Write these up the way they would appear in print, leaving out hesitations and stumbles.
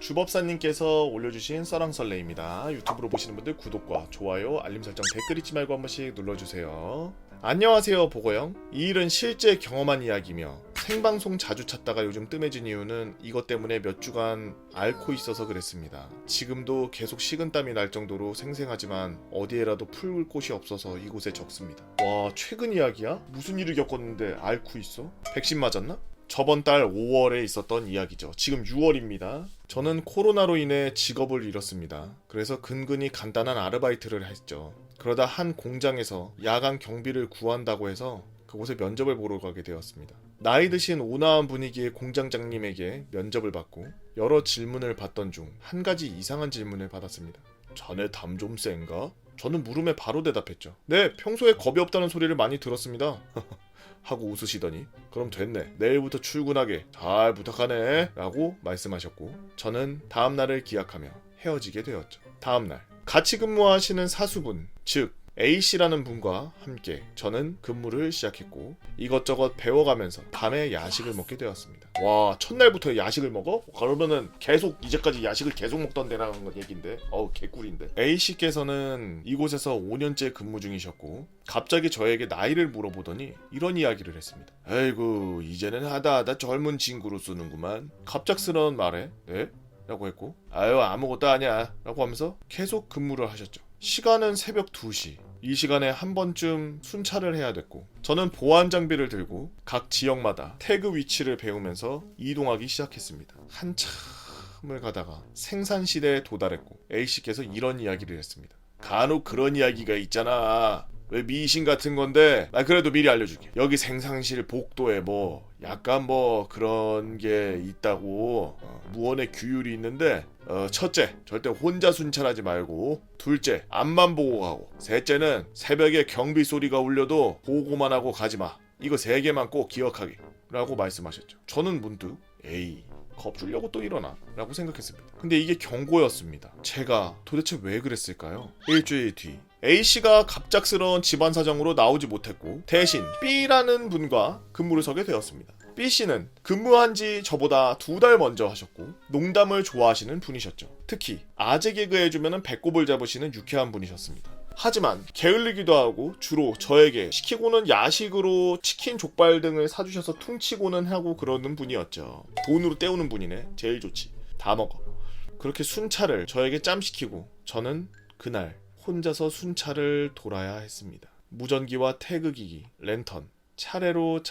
주법사님께서 올려주신 썰렁설레입니다. 유튜브로 보시는 분들 구독과 좋아요, 알림 설정, 댓글 잊지 말고 한 번씩 눌러주세요. 안녕하세요, 보고형. 이 일은 실제 경험한 이야기며 생방송 자주 찾다가 요즘 뜸해진 이유는 이것 때문에 몇 주간 앓고 있어서 그랬습니다. 지금도 계속 식은땀이 날 정도로 생생하지만 어디에라도 풀 곳이 없어서 이곳에 적습니다. 와, 최근 이야기야? 무슨 일을 겪었는데 앓고 있어? 백신 맞았나? 저번 달 5월에 있었던 이야기죠. 지금 6월입니다. 저는 코로나로 인해 직업을 잃었습니다. 그래서 근근히 간단한 아르바이트를 했죠. 그러다 한 공장에서 야간 경비를 구한다고 해서 그곳에 면접을 보러 가게 되었습니다. 나이 드신 온화한 분위기의 공장장님에게 면접을 받고 여러 질문을 받던 중 한 가지 이상한 질문을 받았습니다. 자네 담 좀 센가? 저는 물음에 바로 대답했죠. 네, 평소에 겁이 없다는 소리를 많이 들었습니다. 하고 웃으시더니 그럼 됐네, 내일부터 출근하게 잘 부탁하네 라고 말씀하셨고 저는 다음날을 기약하며 헤어지게 되었죠. 다음날 같이 근무하시는 사수분, 즉 A씨라는 분과 함께 저는 근무를 시작했고 이것저것 배워가면서 밤에 야식을 먹게 되었습니다. 와, 첫날부터 야식을 먹어? 그러면은 계속 이제까지 야식을 계속 먹던 데라는 건 얘긴데 개꿀인데. A씨께서는 이곳에서 5년째 근무 중이셨고 갑자기 저에게 나이를 물어보더니 이런 이야기를 했습니다. 아이고, 이제는 하다 젊은 친구로 쓰는구만. 갑작스러운 말에 네? 라고 했고 아유, 아무것도 아니야 라고 하면서 계속 근무를 하셨죠. 시간은 새벽 2시. 이 시간에 한 번쯤 순찰을 해야 됐고 저는 보안 장비를 들고 각 지역마다 태그 위치를 배우면서 이동하기 시작했습니다. 한참을 가다가 생산실에 도달했고 A씨께서 이런 이야기를 했습니다. 간혹 그런 이야기가 있잖아. 왜 미신 같은 건데 그래도 미리 알려줄게. 여기 생산실 복도에 약간 그런 게 있다고. 무언의 규율이 있는데 첫째, 절대 혼자 순찰하지 말고, 둘째, 앞만 보고 가고, 셋째는 새벽에 경비 소리가 울려도 보고만 하고 가지마. 이거 3개만 꼭 기억하게 라고 말씀하셨죠. 저는 문득 에이, 겁주려고 또 이러나 라고 생각했습니다. 근데 이게 경고였습니다. 제가 도대체 왜 그랬을까요? 일주일 뒤 A씨가 갑작스러운 집안 사정으로 나오지 못했고 대신 B라는 분과 근무를 서게 되었습니다. B씨는 근무한 지 저보다 2달 먼저 하셨고 농담을 좋아하시는 분이셨죠. 특히 아재 개그 해주면 배꼽을 잡으시는 유쾌한 분이셨습니다. 하지만 게을리기도 하고 주로 저에게 시키고는 야식으로 치킨, 족발 등을 사주셔서 퉁치고는 하고 그러는 분이었죠. 돈으로 때우는 분이네. 제일 좋지. 다 먹어. 그렇게 순찰을 저에게 짬시키고 저는 그날 혼자서 순찰을 돌아야 했습니다. 무전기와 태그기기, 랜턴, 차례로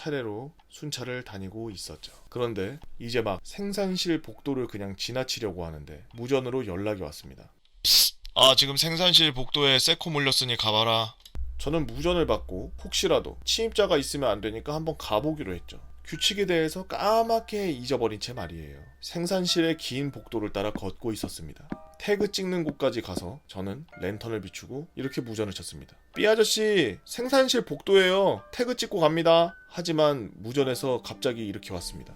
순찰을 다니고 있었죠. 그런데 이제 막 생산실 복도를 그냥 지나치려고 하는데 무전으로 연락이 왔습니다. 지금 생산실 복도에 세코 몰렸으니 가봐라. 저는 무전을 받고 혹시라도 침입자가 있으면 안 되니까 한번 가보기로 했죠. 규칙에 대해서 까맣게 잊어버린 채 말이에요. 생산실의 긴 복도를 따라 걷고 있었습니다. 태그 찍는 곳까지 가서 저는 랜턴을 비추고 이렇게 무전을 쳤습니다. B 아저씨, 생산실 복도예요. 태그 찍고 갑니다. 하지만 무전에서 갑자기 이렇게 왔습니다.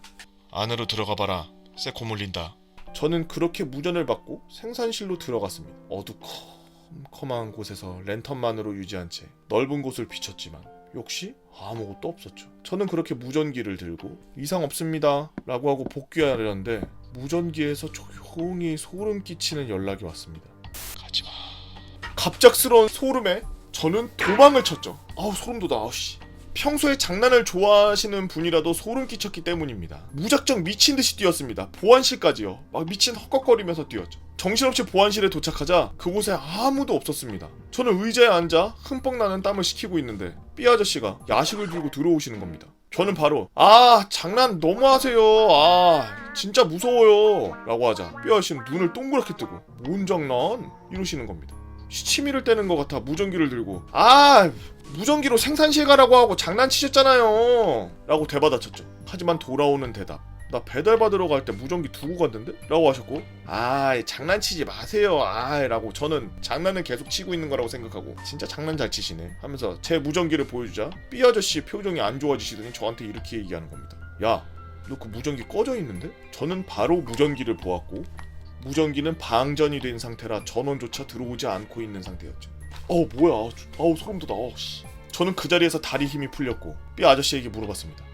안으로 들어가 봐라. 세코 몰린다. 저는 그렇게 무전을 받고 생산실로 들어갔습니다. 어두컴컴한 곳에서 랜턴만으로 유지한 채 넓은 곳을 비췄지만 역시 아무것도 없었죠. 저는 그렇게 무전기를 들고 이상 없습니다 라고 하고 복귀하려는데 무전기에서 조용히 소름 끼치는 연락이 왔습니다. 가지마. 갑작스러운 소름에 저는 도망을 쳤죠. 소름 돋아. 평소에 장난을 좋아하시는 분이라도 소름 끼쳤기 때문입니다. 무작정 미친듯이 뛰었습니다. 보안실까지요. 막 미친 헉헉거리면서 뛰었죠. 정신없이 보안실에 도착하자 그곳에 아무도 없었습니다. 저는 의자에 앉아 흠뻑 나는 땀을 식히고 있는데 B 아저씨가 야식을 들고 들어오시는 겁니다. 저는 바로 장난 너무하세요. 진짜 무서워요 라고 하자 B 아저씨는 눈을 동그랗게 뜨고 뭔 장난? 이러시는 겁니다. 시치미를 떼는 것 같아 무전기를 들고 무전기로 생산실 가라고 하고 장난치셨잖아요 라고 대받아쳤죠. 하지만 돌아오는 대답, 나 배달 받으러 갈 때 무전기 두고 갔는데? 라고 하셨고 장난치지 마세요 라고 저는 장난은 계속 치고 있는 거라고 생각하고 진짜 장난 잘 치시네 하면서 제 무전기를 보여주자 B 아저씨 표정이 안 좋아지시더니 저한테 이렇게 얘기하는 겁니다. 야, 너 그 무전기 꺼져 있는데? 저는 바로 무전기를 보았고 무전기는 방전이 된 상태라 전원조차 들어오지 않고 있는 상태였죠. 뭐야, 소름 돋아. 저는 그 자리에서 다리 힘이 풀렸고 B 아저씨에게 물어봤습니다.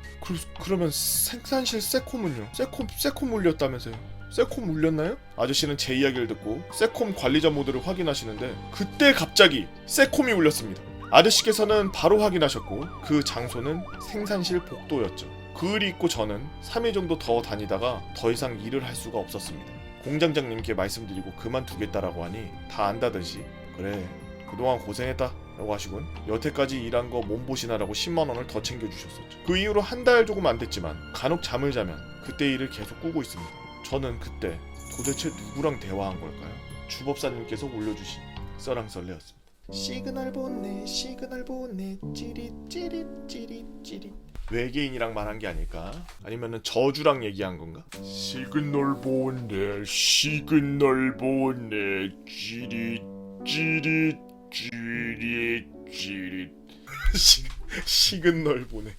그러면 생산실 세콤은요? 세콤 물렸다면서요? 세콤 울렸나요? 아저씨는 제 이야기를 듣고 세콤 관리자 모드를 확인하시는데 그때 갑자기 세콤이 울렸습니다. 아저씨께서는 바로 확인하셨고 그 장소는 생산실 복도였죠. 그 일이 있고 저는 3일 정도 더 다니다가 더 이상 일을 할 수가 없었습니다. 공장장님께 말씀드리고 그만두겠다라고 하니 다 안다듯이 그래 그동안 고생했다 라고 하시곤 여태까지 일한 거 몸보신하라고 10만원을 더 챙겨주셨었죠. 그 이후로 한 달 조금 안 됐지만 간혹 잠을 자면 그때 일을 계속 꾸고 있습니다. 저는 그때 도대체 누구랑 대화한 걸까요? 주법사님께서 올려주신 썰랑썰레였습니다. 시그널 보내 시그널 보내 찌릿 찌릿 찌릿 찌릿 외계인이랑 말한 게 아닐까? 아니면은 저주랑 얘기한 건가? 시그널 보내 시그널 보내 찌릿 찌릿 찌릿 찌릿 시그널 보내.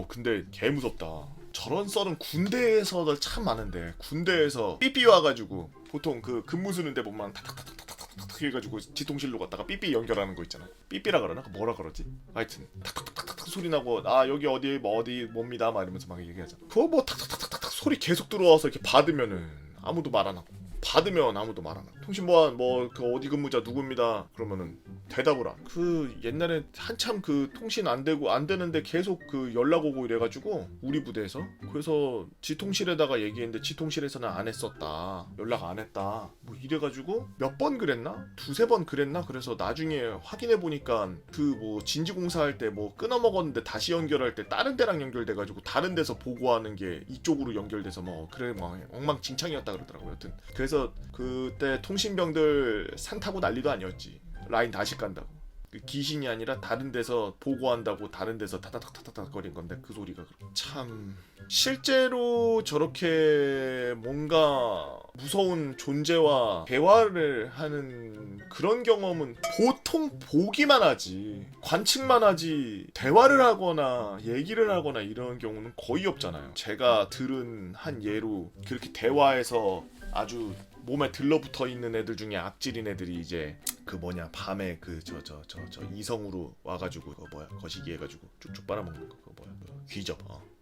근데 개 무섭다. 저런 썰은 군대에서 참 많은데 군대에서 삐삐 와가지고 보통 그 근무 쓰는데 보면 탁탁탁탁탁탁 해가지고 지통실로 갔다가 삐삐 연결하는 거 있잖아. 삐삐라 그러나? 뭐라 그러지? 하여튼 탁탁탁탁탁 소리 나고 여기 어디 뭐 어디 뭡니다 막 이러면서 막 얘기하잖아. 그거 뭐 탁탁탁탁탁 소리 계속 들어와서 이렇게 받으면은 아무도 말 안 하고 받으면 아무도 말 안 하고 통신보안 그 어디 근무자 누구입니다 그러면은 대답을 안. 그 옛날에 한참 그 통신 안 되는데 계속 그 연락 오고 이래가지고 우리 부대에서 그래서 지통실에다가 얘기했는데 지통실에서는 안 했었다 연락 안 했다 뭐 이래가지고 몇 번 그랬나 두세 번 그랬나. 그래서 나중에 확인해 보니까 그 뭐 진지공사 할 때 뭐 끊어 먹었는데 다시 연결할 때 다른 데랑 연결돼가지고 다른 데서 보고하는 게 이쪽으로 연결돼서 뭐 그래 뭐 엉망진창이었다 그러더라고요. 여튼 그래서 그때 통신병들 산 타고 난리도 아니었지. 라인 다시 간다고. 귀신이 아니라 다른 데서 보고한다고 다른 데서 타타타타타 거린 건데 그 소리가 참 실제로 저렇게 뭔가 무서운 존재와 대화를 하는 그런 경험은 보통 보기만 하지 관측만 하지 대화를 하거나 얘기를 하거나 이런 경우는 거의 없잖아요. 제가 들은 한 예로 그렇게 대화해서 아주 몸에 들러붙어 있는 애들 중에 악질인 애들이 이제 그 밤에 그 이성으로 와가지고 그거 거시기 해가지고 쭉쭉 빨아먹는 거 그거 귀접.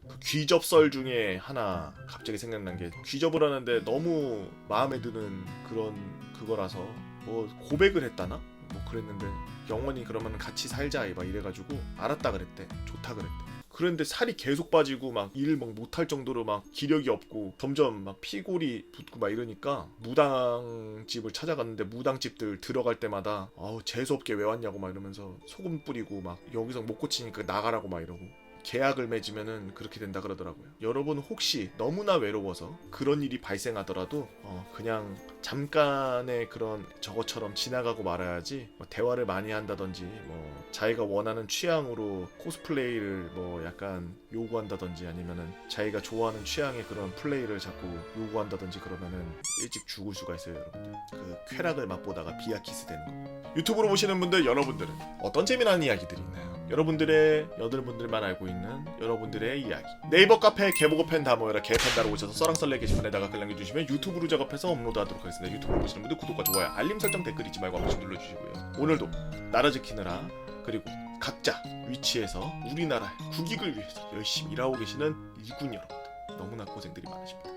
그 귀접설 중에 하나 갑자기 생각난 게 귀접을 하는데 너무 마음에 드는 그거라서 뭐 고백을 했다나 뭐 그랬는데 영원히 그러면 같이 살자 막 이래가지고 알았다 그랬대. 좋다 그랬대. 그런데 살이 계속 빠지고 막 일을 막 못할 정도로 막 기력이 없고 점점 막 피골이 붓고 막 이러니까 무당집을 찾아갔는데 무당집들 들어갈 때마다 재수없게 왜 왔냐고 막 이러면서 소금 뿌리고 막 여기서 못 고치니까 나가라고 막 이러고 계약을 맺으면은 그렇게 된다 그러더라고요. 여러분 혹시 너무나 외로워서 그런 일이 발생하더라도 그냥 잠깐의 그런 저것처럼 지나가고 말아야지 뭐 대화를 많이 한다든지 뭐 자기가 원하는 취향으로 코스플레이를 뭐 약간 요구한다든지 아니면은 자기가 좋아하는 취향의 그런 플레이를 자꾸 요구한다든지 그러면은 일찍 죽을 수가 있어요. 여러분들 그 쾌락을 맛보다가 비아키스 되는 거. 유튜브로 보시는 분들 여러분들은 어떤 재미난 이야기들이 있나요? 여러분들만 알고 있는 여러분들의 이야기. 네이버 카페 개보고 팬 다 모여라 개팬다로 오셔서 썰랑썰레 게시판에다가 글 남겨주시면 유튜브로 작업해서 업로드하도록 하겠습니다. 유튜브로 보시는 분들 구독과 좋아요 알림 설정 댓글 잊지 말고 한 번씩 눌러주시고요. 오늘도 나라 지키느라 그리고 각자 위치에서 우리나라의 국익을 위해서 열심히 일하고 계시는 일군 여러분들 너무나 고생들이 많으십니다.